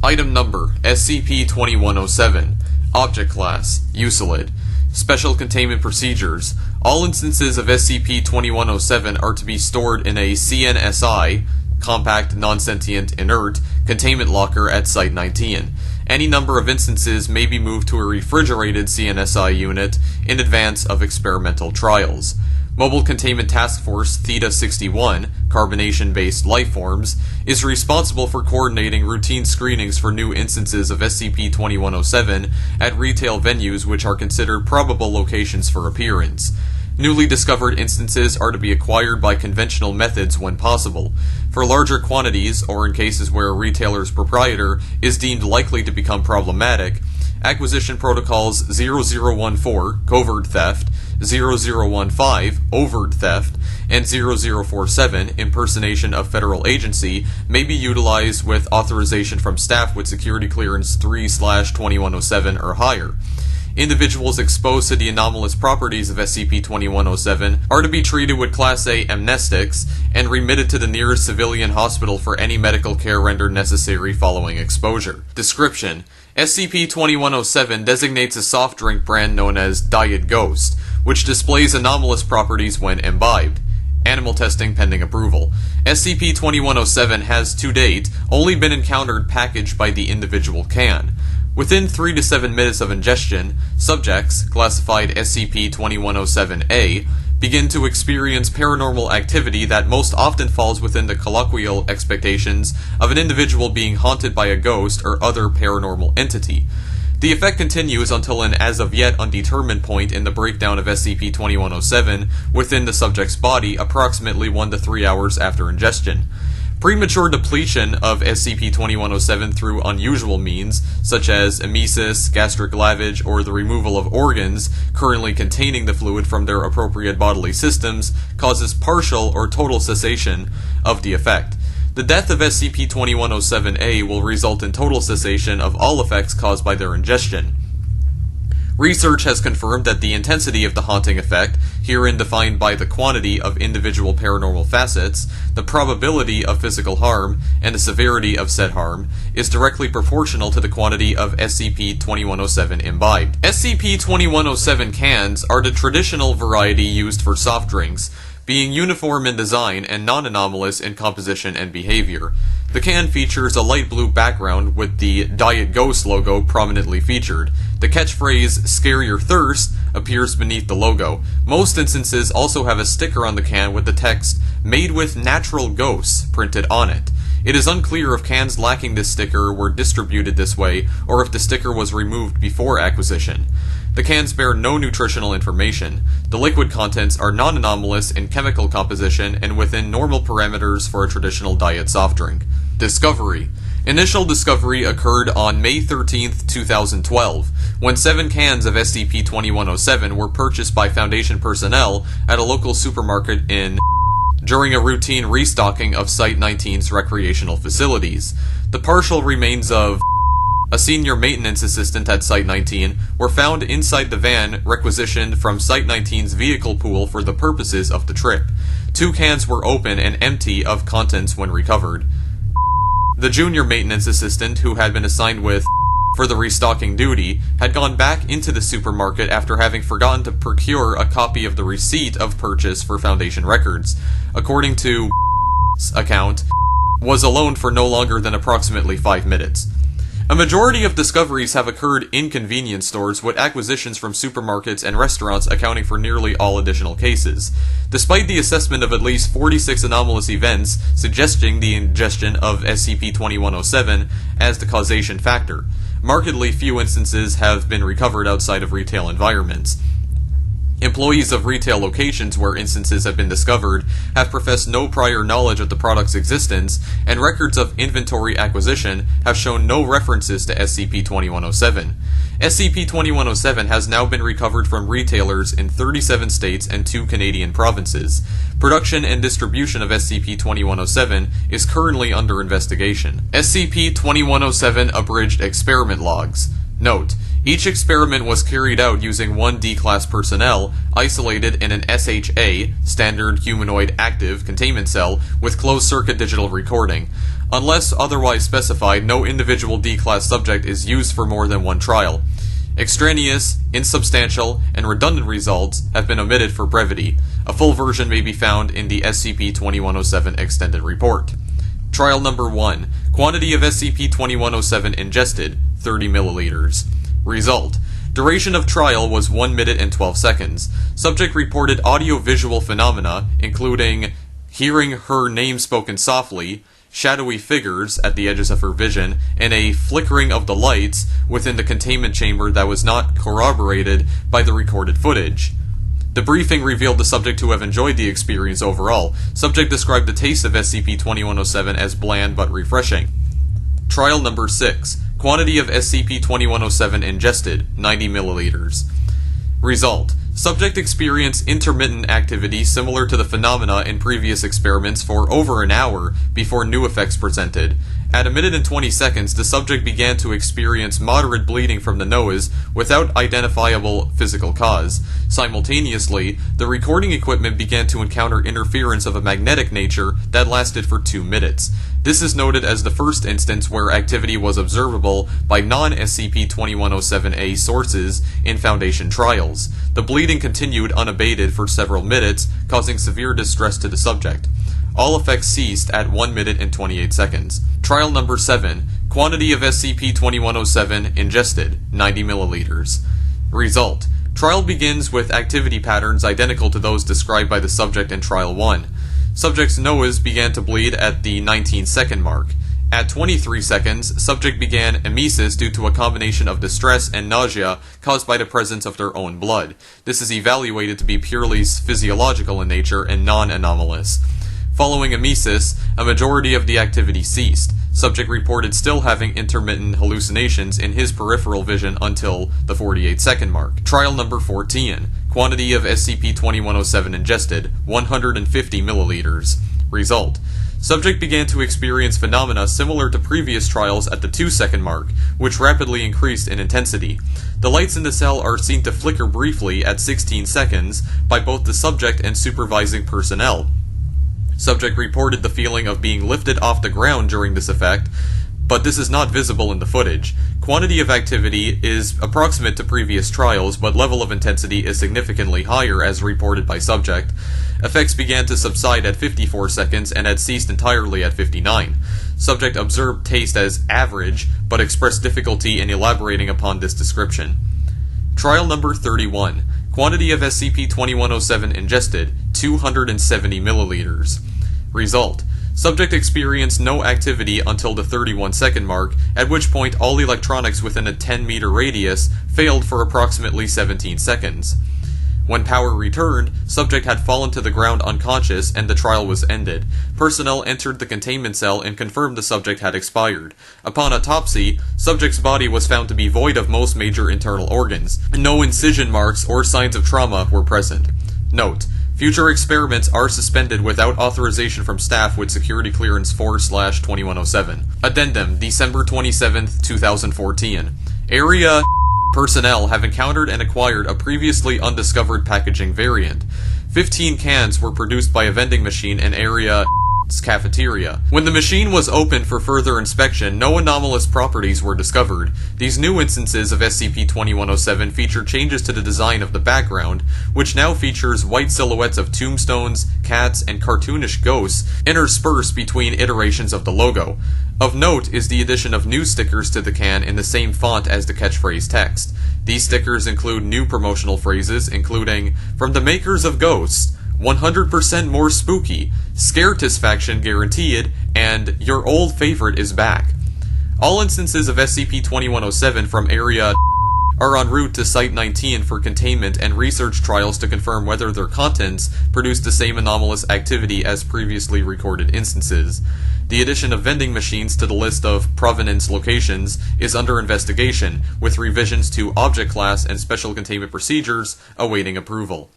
Item Number, SCP-2107. Object Class, Usilid. Special Containment Procedures. All instances of SCP-2107 are to be stored in a CNSI, Compact Non-Sentient Inert, containment locker at Site-19. Any number of instances may be moved to a refrigerated CNSI unit in advance of experimental trials. Mobile Containment Task Force Theta-61, carbonation-based lifeforms, is responsible for coordinating routine screenings for new instances of SCP-2107 at retail venues which are considered probable locations for appearance. Newly discovered instances are to be acquired by conventional methods when possible. For larger quantities, or in cases where a retailer's proprietor is deemed likely to become problematic, acquisition protocols 0014, Covert Theft, 0015, Overt Theft, and 0047, Impersonation of Federal Agency, may be utilized with authorization from staff with security clearance 3/2107 or higher. Individuals exposed to the anomalous properties of SCP-2107 are to be treated with Class A amnestics and remitted to the nearest civilian hospital for any medical care rendered necessary following exposure. Description: SCP-2107 designates a soft drink brand known as Diet Ghost, which displays anomalous properties when imbibed. Animal testing pending approval. SCP-2107 has, to date, only been encountered packaged by the individual can. Within 3 to 7 minutes of ingestion, subjects, classified SCP-2107-A, begin to experience paranormal activity that most often falls within the colloquial expectations of an individual being haunted by a ghost or other paranormal entity. The effect continues until an as-of-yet undetermined point in the breakdown of SCP-2107 within the subject's body approximately 1 to 3 hours after ingestion. Premature depletion of SCP-2107 through unusual means, such as emesis, gastric lavage, or the removal of organs currently containing the fluid from their appropriate bodily systems, causes partial or total cessation of the effect. The death of SCP-2107-A will result in total cessation of all effects caused by their ingestion. Research has confirmed that the intensity of the haunting effect, herein defined by the quantity of individual paranormal facets, the probability of physical harm, and the severity of said harm, is directly proportional to the quantity of SCP-2107 imbibed. SCP-2107 cans are the traditional variety used for soft drinks, being uniform in design and non-anomalous in composition and behavior. The can features a light blue background with the Diet Ghost logo prominently featured. The catchphrase, "Scare Your Thirst," appears beneath the logo. Most instances also have a sticker on the can with the text, "Made with Natural Ghosts," printed on it. It is unclear if cans lacking this sticker were distributed this way, or if the sticker was removed before acquisition. The cans bear no nutritional information. The liquid contents are non-anomalous in chemical composition and within normal parameters for a traditional diet soft drink. Discovery. Initial discovery occurred on May 13, 2012, when 7 cans of SCP-2107 were purchased by Foundation personnel at a local supermarket in during a routine restocking of Site-19's recreational facilities. The partial remains of a senior maintenance assistant at Site-19 were found inside the van requisitioned from Site-19's vehicle pool for the purposes of the trip. 2 cans were open and empty of contents when recovered. The junior maintenance assistant, who had been assigned with for the restocking duty, had gone back into the supermarket after having forgotten to procure a copy of the receipt of purchase for Foundation records. According to account, was alone for no longer than approximately 5 minutes. A majority of discoveries have occurred in convenience stores, with acquisitions from supermarkets and restaurants accounting for nearly all additional cases. Despite the assessment of at least 46 anomalous events suggesting the ingestion of SCP-2107 as the causation factor, markedly few instances have been recovered outside of retail environments. Employees of retail locations where instances have been discovered have professed no prior knowledge of the product's existence, and records of inventory acquisition have shown no references to SCP-2107. SCP-2107 has now been recovered from retailers in 37 states and 2 Canadian provinces. Production and distribution of SCP-2107 is currently under investigation. SCP-2107 Abridged Experiment Logs. Note: each experiment was carried out using 1 D-Class personnel, isolated in an SHA, Standard Humanoid Active, containment cell with closed-circuit digital recording. Unless otherwise specified, no individual D-Class subject is used for more than one trial. Extraneous, insubstantial, and redundant results have been omitted for brevity. A full version may be found in the SCP-2107 Extended Report. Trial number 1. Quantity of SCP-2107 ingested, 30 milliliters. Result. Duration of trial was 1 minute and 12 seconds. Subject reported audio-visual phenomena, including hearing her name spoken softly, shadowy figures at the edges of her vision, and a flickering of the lights within the containment chamber that was not corroborated by the recorded footage. The briefing revealed the subject to have enjoyed the experience overall. Subject described the taste of SCP-2107 as bland but refreshing. Trial number 6. Quantity of SCP-2107 ingested, 90 milliliters. Result. Subject experienced intermittent activity similar to the phenomena in previous experiments for over an hour before new effects presented. At 1 minute and 20 seconds, the subject began to experience moderate bleeding from the nose without identifiable physical cause. Simultaneously, the recording equipment began to encounter interference of a magnetic nature that lasted for 2 minutes. This is noted as the first instance where activity was observable by non-SCP-2107-A sources in Foundation trials. The bleeding continued unabated for several minutes, causing severe distress to the subject. All effects ceased at 1 minute and 28 seconds. Trial number 7. Quantity of SCP-2107 ingested, 90 milliliters. Result. Trial begins with activity patterns identical to those described by the subject in Trial 1. Subject's nose began to bleed at the 19-second mark. At 23 seconds, subject began emesis due to a combination of distress and nausea caused by the presence of their own blood. This is evaluated to be purely physiological in nature and non-anomalous. Following emesis, a majority of the activity ceased. Subject reported still having intermittent hallucinations in his peripheral vision until the 48-second mark. Trial number 14. Quantity of SCP-2107 ingested, 150 milliliters. Result. Subject began to experience phenomena similar to previous trials at the 2-second mark, which rapidly increased in intensity. The lights in the cell are seen to flicker briefly at 16 seconds by both the subject and supervising personnel. Subject reported the feeling of being lifted off the ground during this effect, but this is not visible in the footage. Quantity of activity is approximate to previous trials, but level of intensity is significantly higher as reported by subject. Effects began to subside at 54 seconds and had ceased entirely at 59. Subject observed taste as average, but expressed difficulty in elaborating upon this description. Trial number 31. Quantity of SCP-2107 ingested, 270 milliliters. Result. Subject experienced no activity until the 31-second mark, at which point all electronics within a 10-meter radius failed for approximately 17 seconds. When power returned, subject had fallen to the ground unconscious and the trial was ended. Personnel entered the containment cell and confirmed the subject had expired. Upon autopsy, subject's body was found to be void of most major internal organs. No incision marks or signs of trauma were present. Note: future experiments are suspended without authorization from staff with security clearance 4/2107. Addendum, December 27, 2014. Area personnel have encountered and acquired a previously undiscovered packaging variant. 15 cans were produced by a vending machine in Area cafeteria. When the machine was opened for further inspection, no anomalous properties were discovered. These new instances of SCP-2107 feature changes to the design of the background, which now features white silhouettes of tombstones, cats, and cartoonish ghosts interspersed between iterations of the logo. Of note is the addition of new stickers to the can in the same font as the catchphrase text. These stickers include new promotional phrases including, "From the makers of Ghosts," 100% more spooky, Scaretisfaction guaranteed, and your old favorite is back. All instances of SCP-2107 from Area are en route to Site-19 for containment and research trials to confirm whether their contents produce the same anomalous activity as previously recorded instances. The addition of vending machines to the list of provenance locations is under investigation, with revisions to object class and special containment procedures awaiting approval.